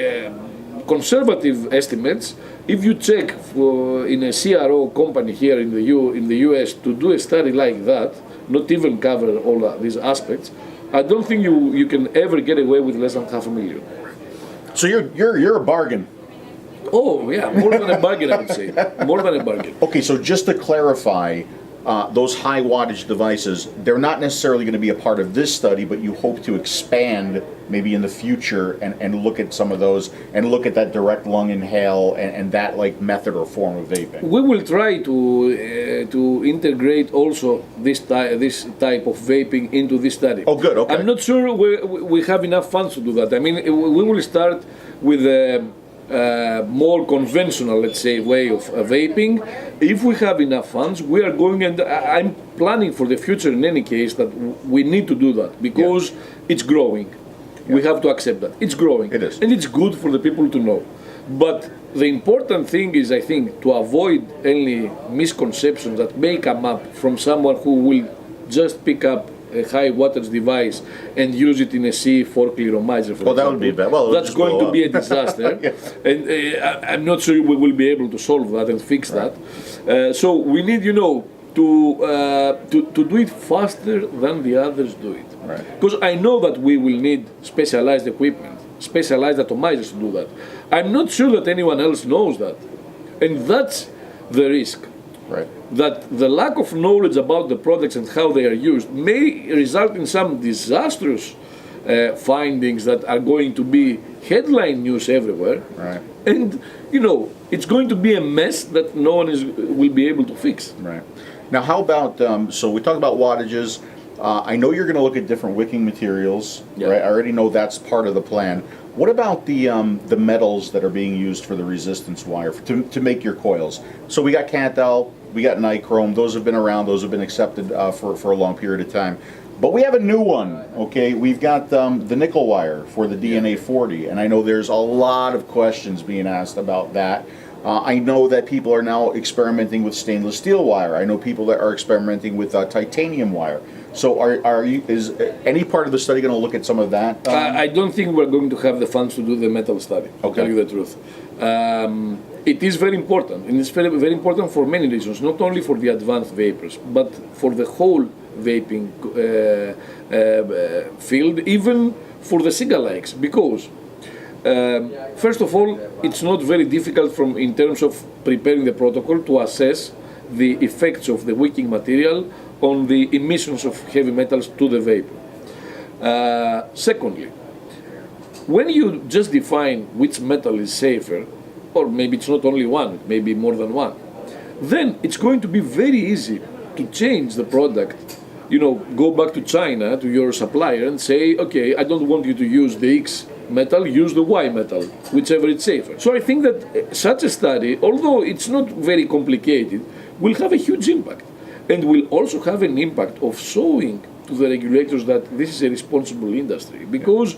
conservative estimates, if you check in a CRO company here in the US to do a study like that, not even cover all these aspects, I don't think you can ever get away with less than $500,000.
So you're a bargain.
Oh, yeah, more than a bargain, I would say. More than a bargain.
Okay, so just to clarify, those high wattage devices, they're not necessarily going to be a part of this study, but you hope to expand maybe in the future and look at some of those and look at that direct lung inhale and that like method or form of vaping.
We will try to integrate also this type of vaping into this study.
Oh, good, okay.
I'm not sure we have enough funds to do that. I mean, we will start with a more conventional, let's say, way of vaping. If we have enough funds, we are going, and I'm planning for the future in any case that we need to do that because it's growing. We have to accept that. It's growing.
It is.
And it's good for the people to know. But the important thing is, I think, to avoid any misconceptions that may come up from someone who will just pick up a high wattage device and use it in a C4 clearomizer, for
Well, that would be bad. Well,
that's going to be a disaster. And I'm not sure we will be able to solve that and fix that. So we need, to do it faster than the others do it. Because I know that we will need specialized equipment, specialized atomizers to do that. I'm not sure that anyone else knows that. And that's the risk.
Right.
That the lack of knowledge about the products and how they are used may result in some disastrous findings that are going to be headline news everywhere.
Right.
And, it's going to be a mess that no one will be able to fix.
Right. Now, how about, so we talked about wattages. I know you're going to look at different wicking materials, right? I already know that's part of the plan. What about the metals that are being used for the resistance wire to make your coils? So we got Canthal, we got nichrome. Those have been around. Those have been accepted for a long period of time. But we have a new one, okay? We've got the nickel wire for the DNA 40, and I know there's a lot of questions being asked about that. I know that people are now experimenting with stainless steel wire. I know people that are experimenting with titanium wire. So is any part of the study going to look at some of that?
I don't think we're going to have the funds to do the metal study, to tell you the truth. It is very important, and it's very, very important for many reasons, not only for the advanced vapors, but for the whole vaping field, even for the cigalikes, because first of all, it's not very difficult in terms of preparing the protocol to assess the effects of the wicking material on the emissions of heavy metals to the vapor. Secondly, when you just define which metal is safer, or maybe it's not only one, maybe more than one, then it's going to be very easy to change the product. Go back to China, to your supplier, and say, okay, I don't want you to use the X metal, use the Y metal, whichever is safer. So I think that such a study, although it's not very complicated, will have a huge impact. And will also have an impact of showing to the regulators that this is a responsible industry. Because,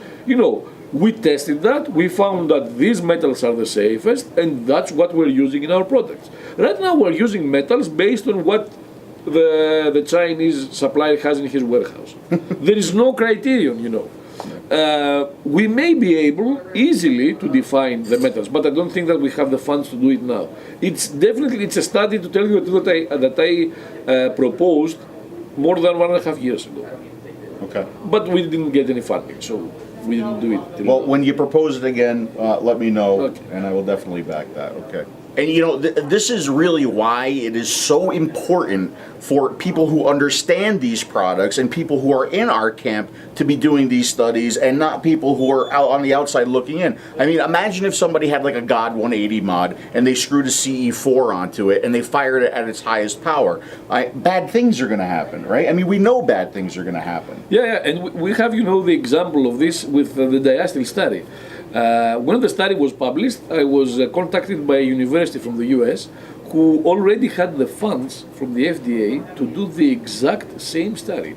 we tested that, we found that these metals are the safest, and that's what we're using in our products. Right now we're using metals based on what the Chinese supplier has in his warehouse. There is no criterion, we may be able easily to define the metals, but I don't think that we have the funds to do it now. It's a study, to tell you the truth, that I proposed more than 1.5 years ago.
Okay.
But we didn't get any funding, so we didn't do it.
Well, when you propose it again, let me know, and I will definitely back that. Okay. And this is really why it is so important for people who understand these products and people who are in our camp to be doing these studies and not people who are out on the outside looking in. I mean, imagine if somebody had like a God 180 mod and they screwed a CE4 onto it and they fired it at its highest power. Bad things are going to happen, right? I mean, we know bad things are going to happen.
Yeah, and we have, the example of this with the diacetyl study. When the study was published, I was contacted by a university from the US who already had the funds from the FDA to do the exact same study,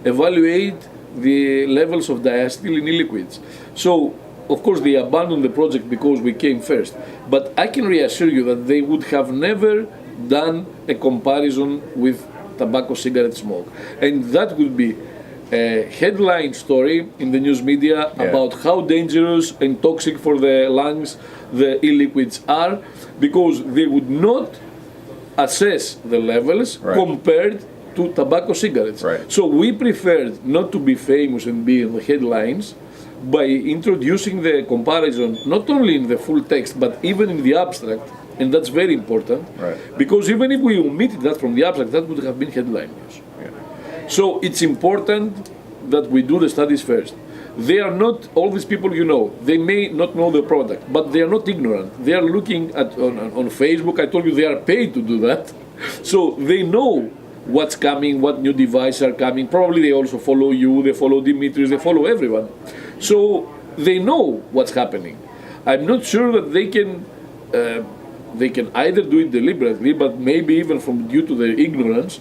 evaluate the levels of diacetyl in e-liquids. So, of course, they abandoned the project because we came first. But I can reassure you that they would have never done a comparison with tobacco cigarette smoke. And that would be a headline story in the news media about how dangerous and toxic for the lungs the e-liquids are, because they would not assess the levels compared to tobacco cigarettes. So we preferred not to be famous and be in the headlines, by introducing the comparison not only in the full text but even in the abstract, and that's very important,
Right.
because even if we omitted that from the abstract, that would have been headline news. So it's important that we do the studies first. They are not, all these people, they may not know the product, but they are not ignorant. They are looking at on Facebook. I told you they are paid to do that. So they know what's coming, what new devices are coming. Probably they also follow you, they follow Dimitris, they follow everyone. So they know what's happening. I'm not sure that they can either do it deliberately, but maybe even from due to their ignorance,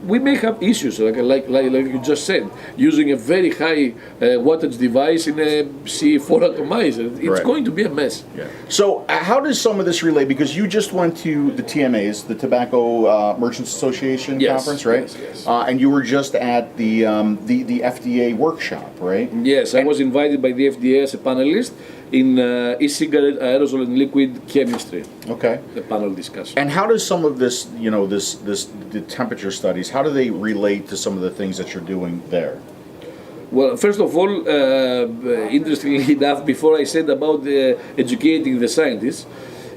we may have issues, like you just said, using a very high wattage device in a C4 atomizer. It's
Right.
going to be a mess.
Yeah. So how does some of this relate? Because you just went to the TMAs, the Tobacco Merchants Association
Yes,
conference, right?
yes.
And you were just at the FDA workshop, right?
Yes, I was invited by the FDA as a panelist in e-cigarette aerosol and liquid chemistry,
Okay.
the panel discussion.
And how does some of this, the temperature studies, how do they relate to some of the things that you're doing there?
Well, first of all, interestingly enough, before I said about educating the scientists,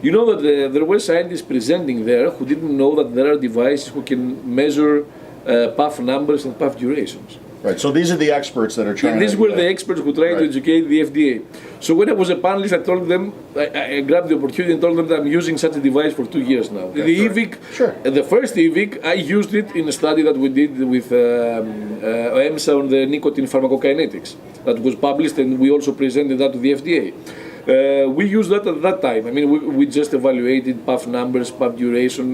you know that there were scientists presenting there who didn't know that there are devices who can measure puff numbers and puff durations.
Right. So these are the experts that are trying.
These were the experts who tried to
Right.
educate the FDA. So when I was a panelist, I told them, I grabbed the opportunity and told them that I'm using such a device for 2 years now. The
sure.
EVIC,
Sure.
the first EVIC, I used it in a study that we did with EMSA on the nicotine pharmacokinetics that was published, and we also presented that to the FDA. We used that at that time. I mean, we just evaluated puff numbers, puff duration,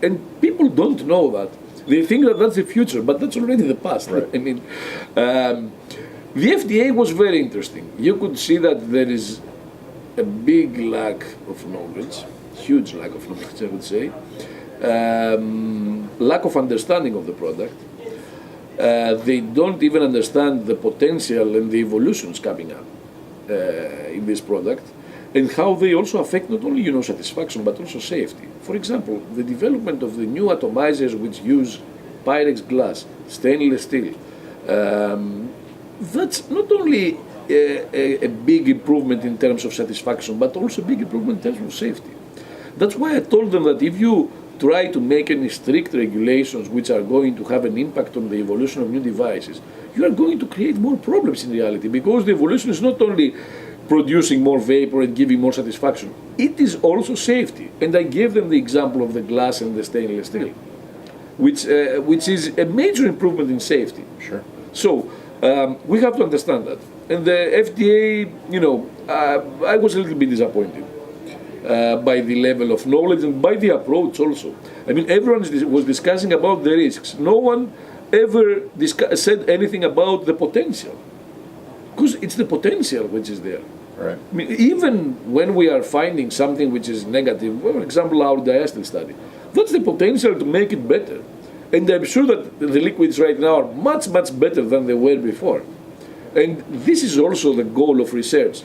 and people don't know that. They think that that's the future, but that's already the past.
Right.
I mean, the FDA was very interesting. You could see that there is a big lack of knowledge, huge lack of knowledge, I would say, lack of understanding of the product. They don't even understand the potential and the evolutions coming up in this product, and how they also affect not only satisfaction but also safety. For example, the development of the new atomizers which use Pyrex glass, stainless steel. That's not only a big improvement in terms of satisfaction, but also a big improvement in terms of safety. That's why I told them that if you try to make any strict regulations which are going to have an impact on the evolution of new devices, you are going to create more problems in reality, because the evolution is not only producing more vapor and giving more satisfaction, it is also safety. And I gave them the example of the glass and the stainless steel, which is a major improvement in safety.
Sure.
So we have to understand that. And the FDA, I was a little bit disappointed by the level of knowledge and by the approach also. I mean, everyone was discussing about the risks. No one ever said anything about the potential, because it's the potential which is there.
Right.
I mean, even when we are finding something which is negative, for example, our diacetyl study, that's the potential to make it better. And I'm sure that the liquids right now are much, much better than they were before. And this is also the goal of research,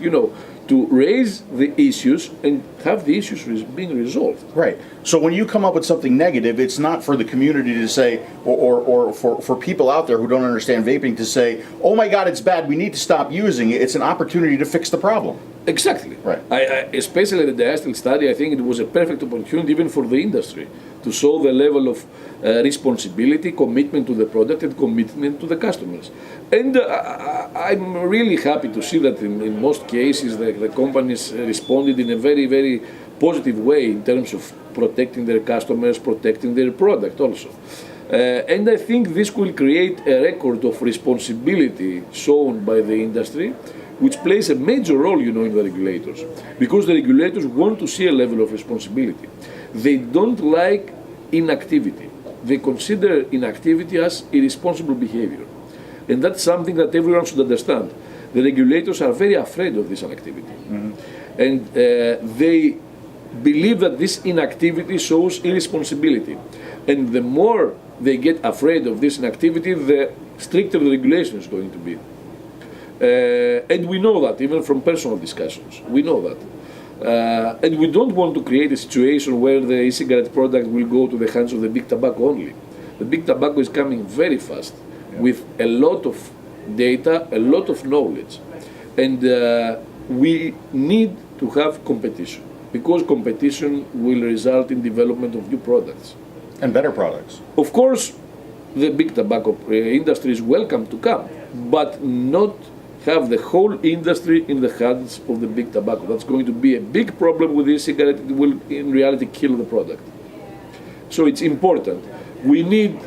to raise the issues and have the issues being resolved.
Right. So when you come up with something negative, it's not for the community to say, or for people out there who don't understand vaping to say, oh my God, it's bad, we need to stop using it. It's an opportunity to fix the problem.
Exactly.
Right.
Especially the diacetyl study, I think it was a perfect opportunity even for the industry to show the level of responsibility, commitment to the product, and commitment to the customers. And I'm really happy to see that in most cases the companies responded in a very, very positive way in terms of protecting their customers, protecting their product also. And I think this will create a record of responsibility shown by the industry, which plays a major role, in the regulators, because the regulators want to see a level of responsibility. They don't like inactivity. They consider inactivity as irresponsible behavior. And that's something that everyone should understand. The regulators are very afraid of this inactivity. Mm-hmm. And they believe that this inactivity shows irresponsibility. And the more they get afraid of this inactivity, the stricter the regulation is going to be. And we know that, even from personal discussions. We know that. And we don't want to create a situation where the e-cigarette product will go to the hands of the big tobacco only. The big tobacco is coming very fast with a lot of data, a lot of knowledge. And we need to have competition, because competition will result in development of new products.
And better products.
Of course, the big tobacco industry is welcome to come, but not have the whole industry in the hands of the big tobacco. That's going to be a big problem with this cigarette. It will in reality kill the product. So it's important. We need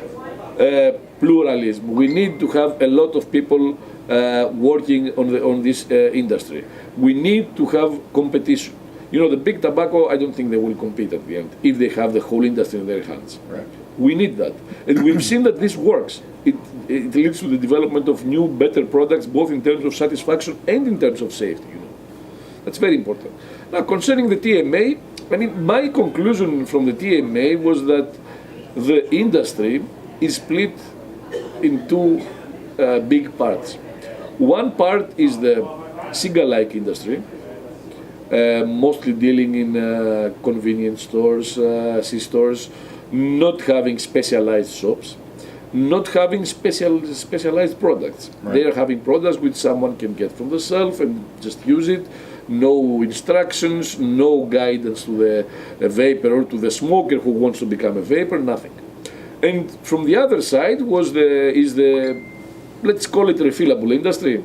pluralism. We need to have a lot of people working on this industry. We need to have competition. You know, the big tobacco, I don't think they will compete at the end if they have the whole industry in their hands.
Right.
We need that. And we've seen that this works. It leads to the development of new, better products, both in terms of satisfaction and in terms of safety. You know, that's very important. Now, concerning the TMA, I mean, my conclusion from the TMA was that the industry is split in two big parts. One part is the cigar-like industry, mostly dealing in convenience stores, C-stores, not having specialized shops, not having specialized products.
Right.
They are having products which someone can get from the shelf and just use it. No instructions, no guidance to the vapor or to the smoker who wants to become a vapor, nothing. And from the other side is the let's call it refillable industry.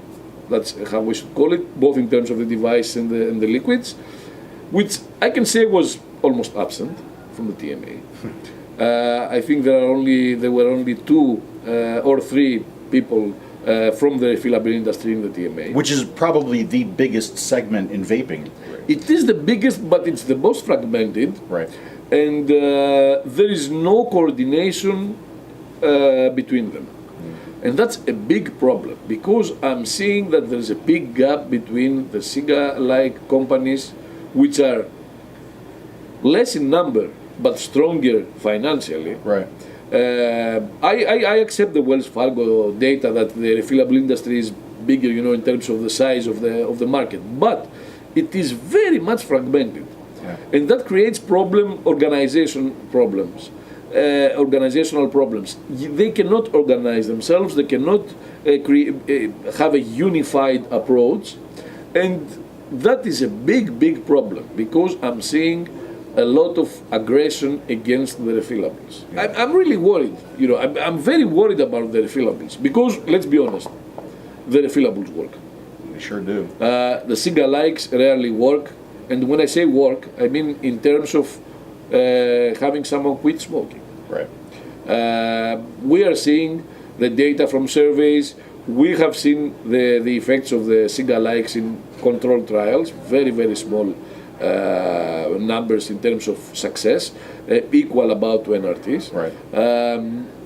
That's how we should call it, both in terms of the device and the liquids, which I can say was almost absent from the TMA. I think there were only two or three people from the refillable industry in the TMA.
Which is probably the biggest segment in vaping.
It is the biggest, but it's the most fragmented.
Right.
And there is no coordination between them. And that's a big problem, because I'm seeing that there's a big gap between the cigar-like companies, which are less in number but stronger financially.
Right.
I accept the Wells Fargo data that the refillable industry is bigger, you know, in terms of the size of the market, but it is very much fragmented, and that creates organizational problems. They cannot organize themselves. They cannot have a unified approach, and that is a big problem, because I'm seeing a lot of aggression against the refillables. I'm really worried. You know, I'm very worried about the refillables, because let's be honest, the refillables work.
They sure do.
The cigar likes rarely work, and when I say work, I mean in terms of having someone quit smoking.
Right.
We are seeing the data from surveys. We have seen the effects of the cigar likes in controlled trials, very small numbers in terms of success, equal about to NRTs.
Right.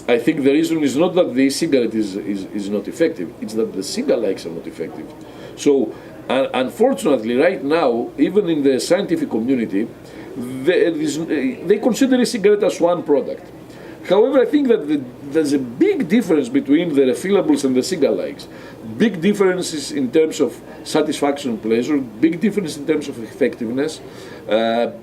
I think the reason is not that the cigarette is not effective, it's that the cigar likes are not effective. So unfortunately right now, even in the scientific community, they consider a cigarette as one product. However, I think that there's a big difference between the refillables and the cigar likes. Big differences in terms of satisfaction and pleasure, big differences in terms of effectiveness,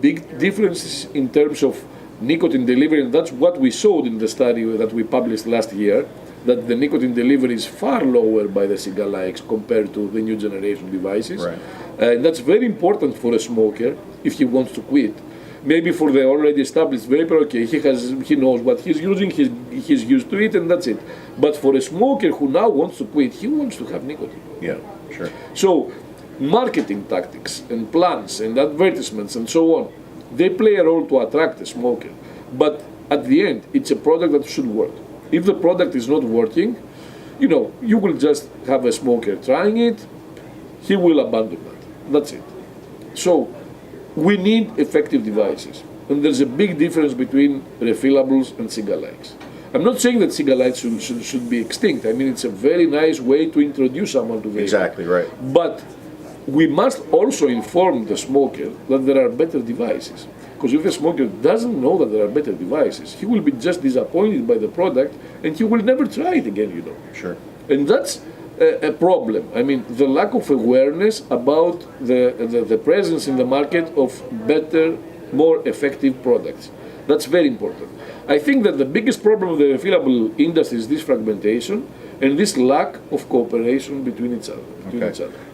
big differences in terms of nicotine delivery, and that's what we showed in the study that we published last year, that the nicotine delivery is far lower by the cigar likes compared to the new generation devices.
Right.
And that's very important for a smoker if he wants to quit. Maybe for the already established vapor, okay, he knows what he's using, he's used to it, and that's it. But for a smoker who now wants to quit, he wants to have nicotine.
Yeah, sure.
So marketing tactics and plans and advertisements and so on, they play a role to attract the smoker. But at the end, it's a product that should work. If the product is not working, you know, you will just have a smoker trying it, he will abandon that. That's it. So we need effective devices. And there's a big difference between refillables and cigar likes. I'm not saying that cigar likes should be extinct. I mean, it's a very nice way to introduce someone to vaping.
Exactly, right.
But we must also inform the smoker that there are better devices. Because if the smoker doesn't know that there are better devices, he will be just disappointed by the product and he will never try it again, you know.
Sure.
And that's a problem. I mean, the lack of awareness about the presence in the market of better, more effective products. That's very important. I think that the biggest problem of the refillable industry is this fragmentation, and this lack of cooperation between each other.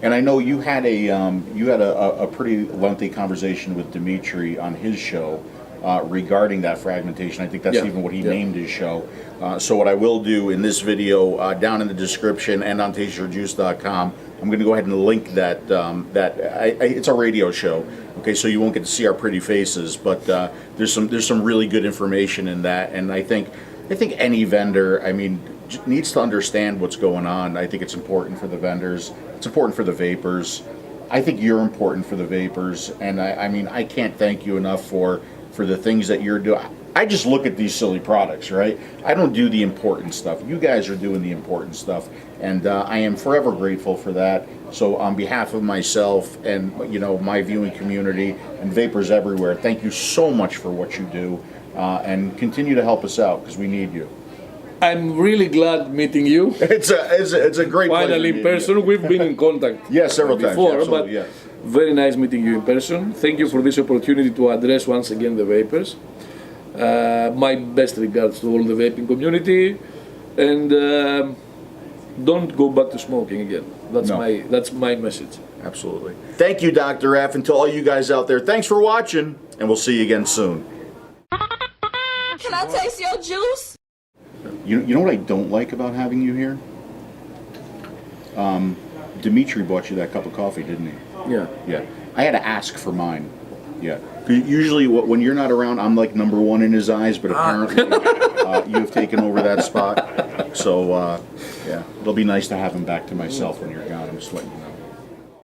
And I know you had a pretty lengthy conversation with Dimitri on his show regarding that fragmentation. I think that's even what he named his show. So what I will do in this video, down in the description and on tasteyourjuice.com, I'm going to go ahead and link that. It's a radio show, okay? So you won't get to see our pretty faces, but there's some really good information in that. And I think any vendor, I mean, needs to understand what's going on. I think it's important for the vendors. It's important for the vapors. I think you're important for the vapors, and I mean, I can't thank you enough for the things that you're doing. I just look at these silly products, right? I don't do the important stuff. You guys are doing the important stuff, and I am forever grateful for that. So on behalf of myself and, you know, my viewing community and vapors everywhere, thank you so much for what you do, and continue to help us out because we need you.
I'm really glad meeting you.
It's a great
finally in person. We've been in contact
several times
before, but very nice meeting you in person. Thank you for this opportunity to address once again the vapors. My best regards to all the vaping community, and don't go back to smoking again. That's my message.
Absolutely. Thank you, Dr. F, and to all you guys out there, thanks for watching, and we'll see you again soon.
Can I taste your juice?
You know what I don't like about having you here? Dimitri bought you that cup of coffee, didn't he?
Yeah.
Yeah. I had to ask for mine. Yeah. Usually when you're not around, I'm like number one in his eyes, but apparently you have taken over that spot. So, yeah, it'll be nice to have him back to myself when you're gone. I'm just letting you know.